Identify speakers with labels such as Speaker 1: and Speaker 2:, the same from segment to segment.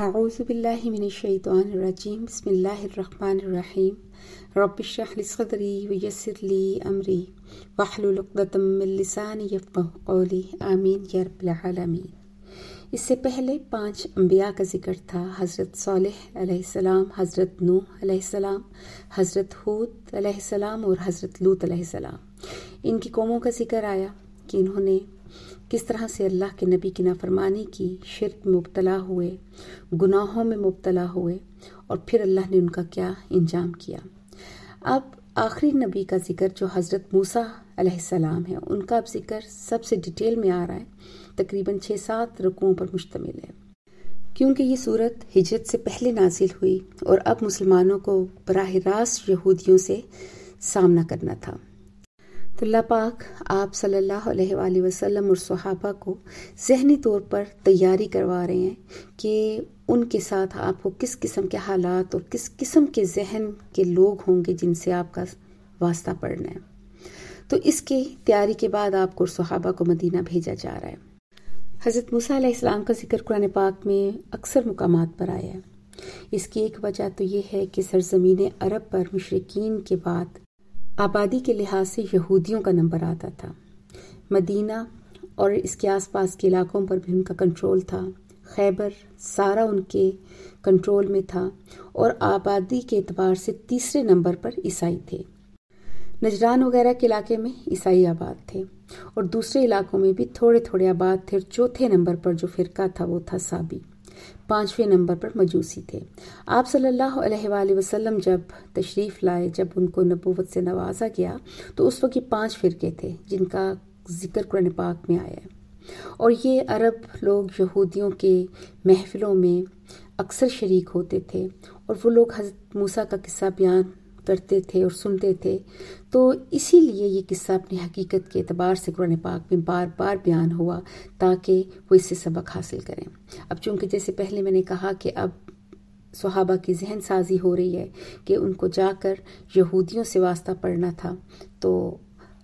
Speaker 1: اعوذ باللہ من الشیطان الرجیم بسم اللہ الرحمن الرحیم رب اشرح لی صدری ویسر لی امری واحلل عقدۃ من لسانی یفقہوا قولی آمین یا رب العالمین۔ اس سے پہلے 5 انبیاء کا ذکر تھا، حضرت صالح علیہ السلام، حضرت نوح علیہ السلام، حضرت ہود علیہ السلام اور حضرت لوط علیہ السلام۔ ان کی قوموں کا ذکر آیا کہ انہوں نے کس طرح سے اللہ کے نبی کی نافرمانی کی، شرک میں مبتلا ہوئے، گناہوں میں مبتلا ہوئے، اور پھر اللہ نے ان کا کیا انجام کیا۔ اب آخری نبی کا ذکر جو حضرت موسیٰ علیہ السلام ہے، ان کا اب ذکر سب سے ڈیٹیل میں آ رہا ہے، تقریباً 6-7 رکوعوں پر مشتمل ہے، کیونکہ یہ صورت ہجرت سے پہلے نازل ہوئی اور اب مسلمانوں کو براہ راست یہودیوں سے سامنا کرنا تھا۔ تو اللہ پاک آپ صلی اللہ علیہ وآلہ وسلم اور صحابہ کو ذہنی طور پر تیاری کروا رہے ہیں کہ ان کے ساتھ آپ کو کس قسم کے حالات اور کس قسم کے ذہن کے لوگ ہوں گے جن سے آپ کا واسطہ پڑنا ہے۔ تو اس کی تیاری کے بعد آپ کو اور صحابہ کو مدینہ بھیجا جا رہا ہے۔ حضرت موسیٰ علیہ السلام کا ذکر قرآن پاک میں اکثر مقامات پر آیا ہے۔ اس کی ایک وجہ تو یہ ہے کہ سرزمین عرب پر مشرکین کے بعد آبادی کے لحاظ سے یہودیوں کا نمبر آتا تھا۔ مدینہ اور اس کے آس پاس کے علاقوں پر بھی ان کا کنٹرول تھا، خیبر سارا ان کے کنٹرول میں تھا، اور آبادی کے اعتبار سے تیسرے نمبر پر عیسائی تھے۔ نجران وغیرہ کے علاقے میں عیسائی آباد تھے، اور دوسرے علاقوں میں بھی تھوڑے تھوڑے آباد تھے، اور چوتھے نمبر پر جو فرقہ تھا وہ تھا سابی، 5ویں نمبر پر مجوسی تھے۔ آپ صلی اللہ علیہ وآلہ وسلم جب تشریف لائے، جب ان کو نبوت سے نوازا گیا، تو اس وقت یہ 5 فرقے تھے جن کا ذکر قرآن پاک میں آیا ہے، اور یہ عرب لوگ یہودیوں کے محفلوں میں اکثر شریک ہوتے تھے، اور وہ لوگ حضرت موسیٰ کا قصہ بیان کرتے تھے اور سنتے تھے، تو اسی لیے یہ قصہ اپنی حقیقت کے اعتبار سے قرآن پاک میں بار بار بیان ہوا تاکہ وہ اس سے سبق حاصل کریں۔ اب چونکہ جیسے پہلے میں نے کہا کہ اب صحابہ کی ذہن سازی ہو رہی ہے کہ ان کو جا کر یہودیوں سے واسطہ پڑھنا تھا، تو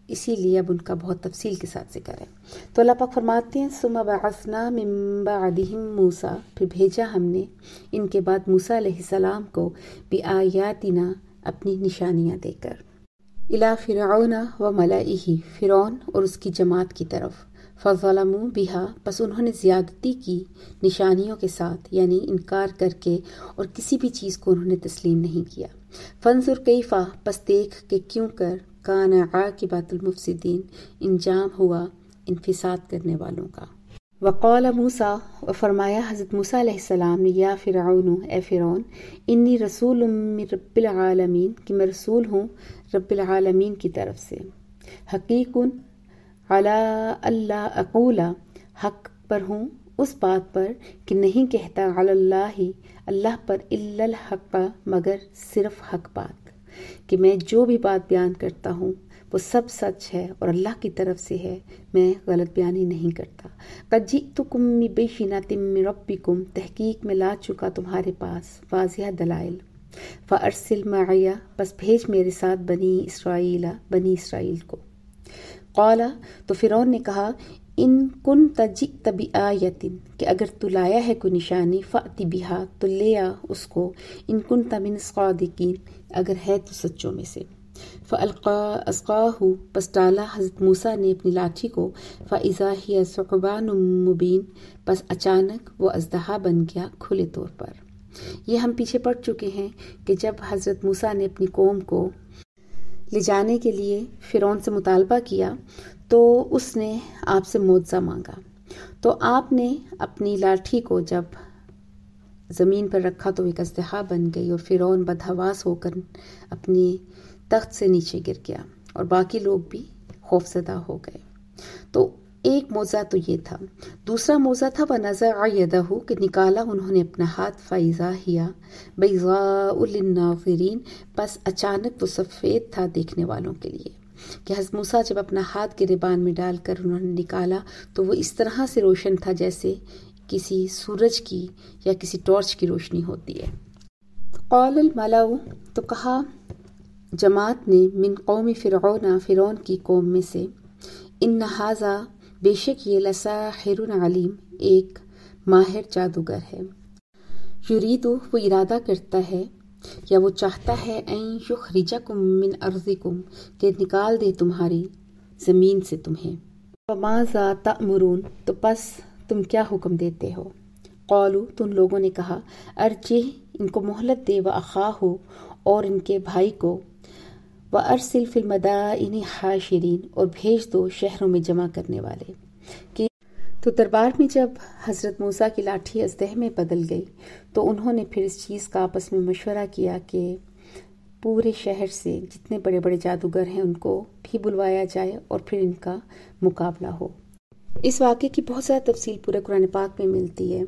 Speaker 1: اسی لیے اب ان کا بہت تفصیل کے ساتھ ذکر ہے۔ تو اللہ پاک فرماتے ہیں ثم بعثنا من بعدهم موسیٰ، پھر بھیجا ہم نے ان کے بعد موسیٰ علیہ السلام کو بآیاتنا، اپنی نشانیاں دے کر، الی فرعون و ملئہ، فرعون اور اس کی جماعت کی طرف، فظلموا بہا، پس انہوں نے زیادتی کی نشانیوں کے ساتھ، یعنی انکار کر کے، اور کسی بھی چیز کو انہوں نے تسلیم نہیں کیا۔ فانظر کیفا، پس دیکھ کہ کیوں کر، کان عاقبۃ المفسدین، انجام ہوا ان فساد کرنے والوں کا۔ وقال موسیٰ، اور فرمایا حضرت موسیٰ علیہ السلام نے، یا فرعون، اے فرعون، انی رسول من رب العالمین، کہ میں رسول ہوں رب العالمین کی طرف سے، حقیق علی اللہ اقول، حق پر ہوں اس بات پر کہ نہیں کہتا، علی اللہ پر، الا الحق، مگر صرف حق بات، کہ میں جو بھی بات بیان کرتا ہوں وہ سب سچ ہے اور اللہ کی طرف سے ہے، میں غلط بیانی نہیں کرتا۔ قد جئتکم ببینۃ من ربکم، تحقیق میں لا چکا تمہارے پاس واضح دلائل، فارسل معی، بس بھیج میرے ساتھ بنی اسرائیل کو۔ قال، تو فرعون نے کہا، ان کنت جئت بآیۃ، کہ اگر تو لایا ہے کوئی نشانی، فأتی بہا، تو لے آ اس کو، ان کنت من الصادقین، اگر ہے تو سچوں میں سے۔ فألقاہ، پس ڈالا حضرت موسیٰ نے اپنی لاٹھی کو، فإذا ہی ثعبان مبین، پس اچانک وہ اژدہا بن گیا کھلے طور پر۔ یہ ہم پیچھے پڑ چکے ہیں کہ جب حضرت موسیٰ نے اپنی قوم کو لے جانے کے لیے فرعون سے مطالبہ کیا تو اس نے آپ سے معجزہ مانگا، تو آپ نے اپنی لاٹھی کو جب زمین پر رکھا تو ایک اژدہا بن گئی، اور فرعون بدحواس ہو کر اپنی تخت سے نیچے گر گیا، اور باقی لوگ بھی خوفزدہ ہو گئے۔ تو ایک معجزہ تو یہ تھا۔ دوسرا معجزہ تھا وَنَزَعَ يَدَهُ، کہ نکالا انہوں نے اپنا ہاتھ، فَإِذَا هِيَ بَيْضَاءُ لِلنَّاظِرِينَ، پس اچانک وہ سفید تھا دیکھنے والوں کے لیے، کہ حضرت موسیٰ جب اپنا ہاتھ گریبان میں ڈال کر انہوں نے نکالا تو وہ اس طرح سے روشن تھا جیسے کسی سورج کی یا کسی ٹارچ کی روشنی ہوتی ہے۔ قال الملأ، تو کہا جماعت نے، من قوم فرعون، فرعون کی قوم میں سے، ان ھذا، بے شک یہ، لساحر علیم، ایک ماہر جادوگر ہے۔ یریدو وہ ارادہ کرتا ہے یا وہ چاہتا ہے این یخرجکم من ارضکم کہ نکال دے تمہاری زمین سے تمہیں. فماذا تأمرون تو پس تم کیا حکم دیتے ہو؟ قالوا تو ان لوگوں نے کہا ارجہ ان کو مہلت دے واخاہ اور ان کے بھائی کو وارسل فی المدائن حاشرین اور بھیج دو شہروں میں جمع کرنے والے. کہ تو دربار میں جب حضرت موسیٰ کی لاٹھی اژدہے میں بدل گئی تو انہوں نے پھر اس چیز کا آپس میں مشورہ کیا کہ پورے شہر سے جتنے بڑے بڑے جادوگر ہیں ان کو بھی بلوایا جائے اور پھر ان کا مقابلہ ہو. اس واقعے کی بہت زیادہ تفصیل پورے قرآن پاک میں ملتی ہے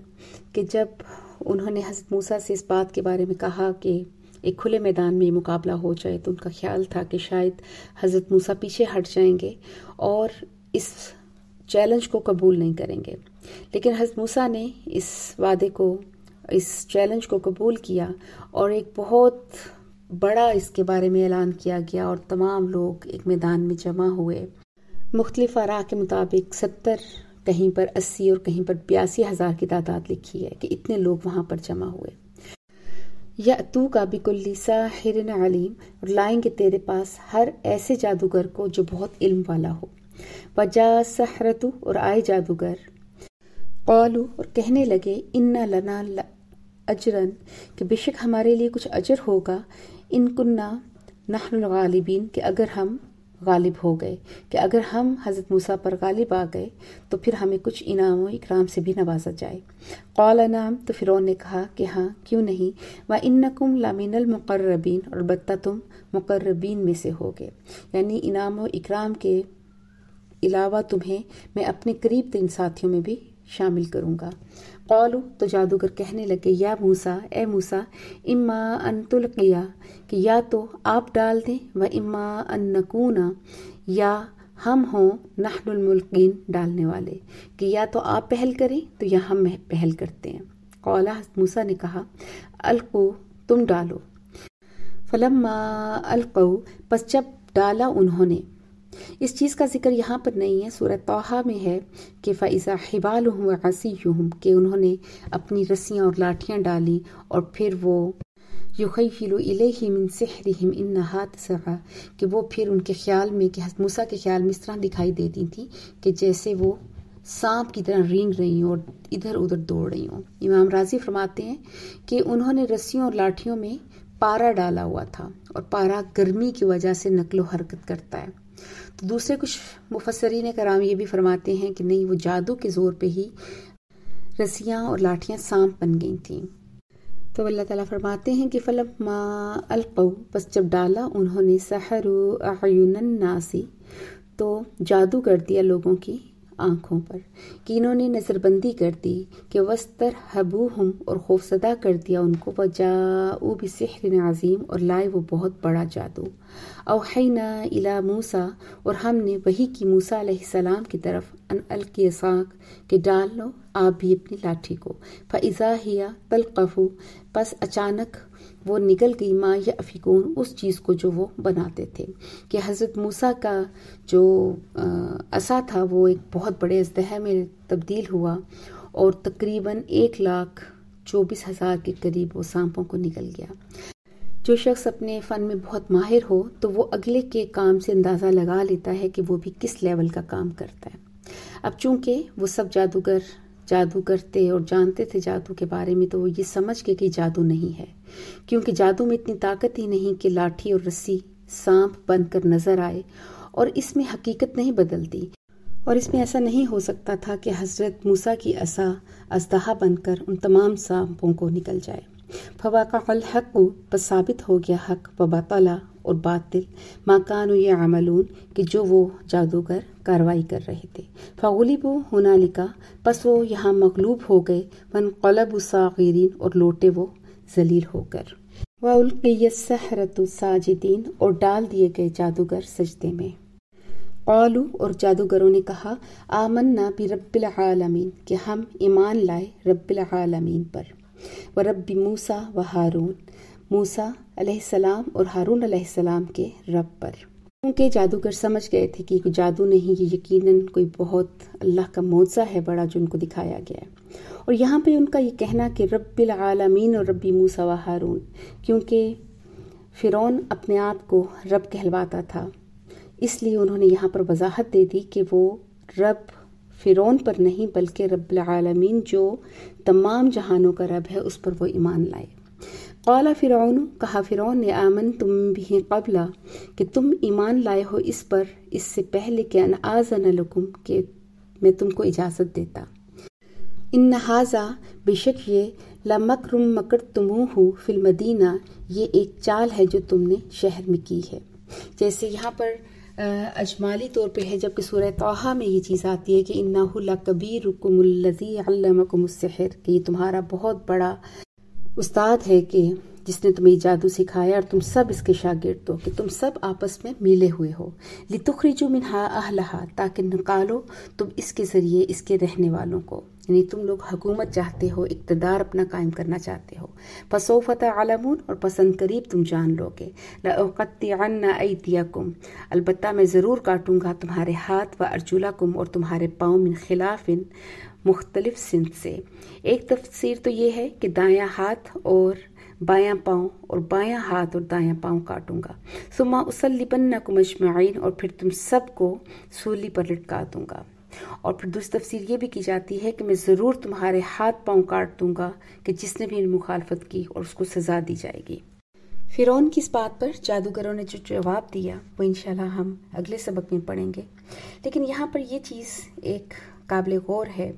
Speaker 1: کہ جب انہوں نے حضرت موسیٰ سے اس بات کے بارے میں کہا کہ ایک کھلے میدان میں مقابلہ ہو جائے تو ان کا خیال تھا کہ شاید حضرت موسیٰ پیچھے ہٹ جائیں گے اور اس چیلنج کو قبول نہیں کریں گے. لیکن حضرت موسیٰ نے اس وعدے کو، اس چیلنج کو قبول کیا اور ایک بہت بڑا اس کے بارے میں اعلان کیا گیا اور تمام لوگ ایک میدان میں جمع ہوئے. مختلف آراء کے مطابق 70، کہیں پر 80 اور کہیں پر 82,000 کی تعداد لکھی ہے کہ اتنے لوگ وہاں پر جمع ہوئے. یأتوک بکل ساحر علیم اور لائیں گے تیرے پاس ہر ایسے جادوگر کو جو بہت علم والا ہو. وجاء السحرۃ اور آئے جادوگر. قالوا اور کہنے لگے ان لنا اجرا کہ بے شک ہمارے لیے کچھ اجر ہوگا، ان کننا نحن الغالبین کہ اگر ہم غالب ہو گئے، کہ اگر ہم حضرت موسیٰ پر غالب آ گئے تو پھر ہمیں کچھ انعام و اکرام سے بھی نوازا جائے. قال نعم تو فرعون نے کہا کہ ہاں کیوں نہیں. وَإِنَّكُمْ لَمِنَ الْمُقَرَّبِينَ اور البتہ تم مقربین میں سے ہوگے، یعنی انعام و اکرام کے علاوہ تمہیں میں اپنے قریب ترین ساتھیوں میں بھی شامل کروں گا. قالوا تو جادوگر کہنے لگے یا موسیٰ اے موسیٰ اما ان تلقیا کہ یا تو آپ ڈال دیں، و اما ان نکون یا ہم ہوں نحن الملقین ڈالنے والے، کہ یا تو آپ پہل کریں تو یا ہم پہل کرتے ہیں. قال موسیٰ نے کہا القوا تم ڈالو. فلما القوا پس جب ڈالا انہوں نے. اس چیز کا ذکر یہاں پر نہیں ہے، سورہ طٰہٰ میں ہے کہ فَإِذَا حِبَالُهُمْ وَعَصِيُّهُمْ کہ انہوں نے اپنی رسیاں اور لاٹھیاں ڈالی اور پھر وہ يُخَيِّلُ إِلَيْهِ مِنْ سِحْرِهِمْ إِنَّهَا تَسْعَىٰ کہ وہ پھر ان کے خیال میں کہ حضرت موسیٰ کے خیال میں اس طرح دکھائی دیتی تھی کہ جیسے وہ سانپ کی طرح رینگ رہی ہوں اور ادھر ادھر دوڑ رہی ہوں. امام راضی فرماتے ہیں کہ انہوں نے رسیوں اور لاٹھیوں میں پارا ڈالا ہوا تھا اور پارا گرمی کی وجہ سے نقل و حرکت کرتا ہے. تو دوسرے کچھ مفسرین کرام یہ بھی فرماتے ہیں کہ نہیں، وہ جادو کے زور پہ ہی رسیاں اور لاٹھیاں سانپ بن گئی تھیں. تو اللہ تعالیٰ فرماتے ہیں کہ فلما القوا بس جب ڈالا انہوں نے سحروا اعین الناس تو جادو کر دیا لوگوں کی آنکھوں پر، کہ انہوں نے نظر بندی کر دی کہ وَاسْتَرْهَبُوهُمْ اور خوفزدہ کر دیا ان کو. وَجَاءُوا بِسِحْرٍ عَظِيمٍ اور لائے وہ بہت بڑا جادو. أَوْحَيْنَا إِلَى مُوسَىٰ اور ہم نے وحی کی موسیٰ علیہ السلام کی طرف ان القی عصاک کہ ڈال لو آپ بھی اپنی لاٹھی کو. فَإِذَا هِيَ تَلْقَفُ پس اچانک وہ نکل گئی ما یأفکون اس چیز کو جو وہ بناتے تھے. کہ حضرت موسیٰ کا جو عصا تھا وہ ایک بہت بڑے اژدہے میں تبدیل ہوا اور تقریباً 1,24,000 کے قریب وہ سانپوں کو نکل گیا. جو شخص اپنے فن میں بہت ماہر ہو تو وہ اگلے کے کام سے اندازہ لگا لیتا ہے کہ وہ بھی کس لیول کا کام کرتا ہے. اب چونکہ وہ سب جادوگر جادو کرتے اور جانتے تھے جادو کے بارے میں، تو وہ یہ سمجھ کے کہ جادو نہیں ہے، کیونکہ جادو میں اتنی طاقت ہی نہیں کہ لاٹھی اور رسی سانپ بن کر نظر آئے، اور اس میں حقیقت نہیں بدلتی، اور اس میں ایسا نہیں ہو سکتا تھا کہ حضرت موسیٰ کی عصا اژدہا بن کر ان تمام سانپوں کو نکل جائے. فواقع الحق بس ثابت ہو گیا حق، وبطل اور باطل ما کانوا یعملون کہ جو وہ جادوگر کاروائی کر رہے تھے. فغلبوا ہنالک پس وہ یہاں مغلوب ہو گئے. وانقلبوا صاغرین اور لوٹے وہ ذلیل ہو کر. وَأُلْقِيَ السَّحَرَةُ ساجدین اور ڈال دیے گئے جادوگر سجدے میں. قالوا اور جادوگروں نے کہا آمنا برب العالمین کہ ہم ایمان لائے رب العالمین پر. ورب موسیٰ و ہارون موسیٰ علیہ السلام اور ہارون علیہ السلام کے رب پر. کیونکہ جادوگر سمجھ گئے تھے کہ جادو نہیں، یہ یقیناً کوئی بہت اللہ کا معجزہ ہے بڑا جو ان کو دکھایا گیا ہے. اور یہاں پہ ان کا یہ کہنا کہ رب العالمین اور ربی موسیٰ و ہارون، کیونکہ فرعون اپنے آپ کو رب کہلواتا تھا، اس لیے انہوں نے یہاں پر وضاحت دے دی کہ وہ رب فرعون پر نہیں بلکہ رب العالمین جو تمام جہانوں کا رب ہے اس پر وہ ایمان لائے۔ قال فرعون، کہا فرعون نے، آمنتم بہ قبل، کہ تم ایمان لائے ہو اس پر اس سے پہلے کہ ان آذن لکم، کہ میں تم کو اجازت دیتا۔ ان ھذا، بے شک یہ، لمکر مکرتموہ فی المدینہ، یہ ایک چال ہے جو تم نے شہر میں کی ہے۔ جیسے یہاں پر اجمالی طور پہ ہے، جبکہ سورہ طٰہٰ میں یہ چیز آتی ہے کہ انہ لکبیرکم الذی علمکم السحر، کہ یہ تمہارا بہت بڑا استاد ہے کہ جس نے تمہیں جادو سکھایا اور تم سب اس کے شاگرد ہو، کہ تم سب آپس میں ملے ہوئے ہو۔ لتخرجوا منہا اہلہا، تاکہ نکالو تم اس کے ذریعے اس کے رہنے والوں کو، یعنی تم لوگ حکومت چاہتے ہو، اقتدار اپنا قائم کرنا چاہتے ہو۔ فسوف تعلمون، اور پسند قریب تم جان لو گے۔ لأقطعن ایدیکم، البتہ میں ضرور کاٹوں گا تمہارے ہاتھ، و ارجلکم، اور تمہارے پاؤں، من خلاف، مختلف سمت سے۔ ایک تفسیر تو یہ ہے کہ دایاں ہاتھ اور بایاں پاؤں، اور بایاں ہاتھ اور دایاں پاؤں کاٹوں گا۔ ثم اصلبنکم اجمعین، اور پھر تم سب کو سولی پر لٹکا دوں گا۔ اور پھر دوسری تفسیر یہ بھی کی جاتی ہے کہ میں ضرور تمہارے ہاتھ پاؤں کاٹ دوں گا کہ جس نے بھی مخالفت کی، اور اس کو سزا دی جائے گی۔ فرعون کی اس بات پر جادوگروں نے جو جواب دیا وہ انشاءاللہ ہم اگلے سبق میں پڑھیں گے، لیکن یہاں پر یہ چیز ایک قابل غور ہے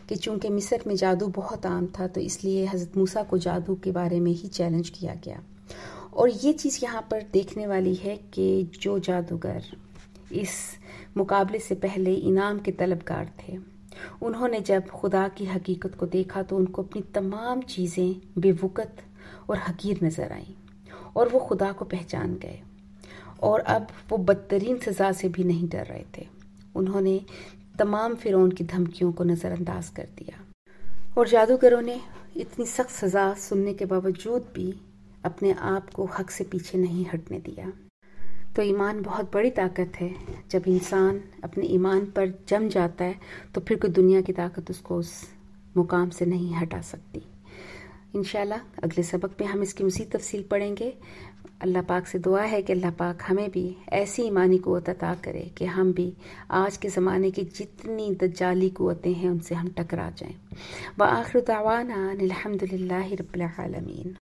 Speaker 1: کہ چونکہ مصر میں جادو بہت عام تھا تو اس لیے حضرت موسیٰ کو جادو کے بارے میں ہی چیلنج کیا گیا، اور یہ چیز یہاں پر دیکھنے والی ہے کہ جو جادوگر اس مقابلے سے پہلے انعام کے طلبگار تھے، انہوں نے جب خدا کی حقیقت کو دیکھا تو ان کو اپنی تمام چیزیں بے وقت اور حقیر نظر آئیں، اور وہ خدا کو پہچان گئے، اور اب وہ بدترین سزا سے بھی نہیں ڈر رہے تھے۔ انہوں نے تمام فرعون کی دھمکیوں کو نظر انداز کر دیا، اور جادوگروں نے اتنی سخت سزا سننے کے باوجود بھی اپنے آپ کو حق سے پیچھے نہیں ہٹنے دیا۔ تو ایمان بہت بڑی طاقت ہے، جب انسان اپنے ایمان پر جم جاتا ہے تو پھر کوئی دنیا کی طاقت اس کو اس مقام سے نہیں ہٹا سکتی۔ انشاءاللہ اگلے سبق میں ہم اس کی مزید تفصیل پڑھیں گے۔ اللہ پاک سے دعا ہے کہ اللہ پاک ہمیں بھی ایسی ایمانی قوت عطا کرے کہ ہم بھی آج کے زمانے کی جتنی دجالی قوتیں ہیں ان سے ہم ٹکرا جائیں۔ وآخر دعوانا الحمد للہ رب العالمین۔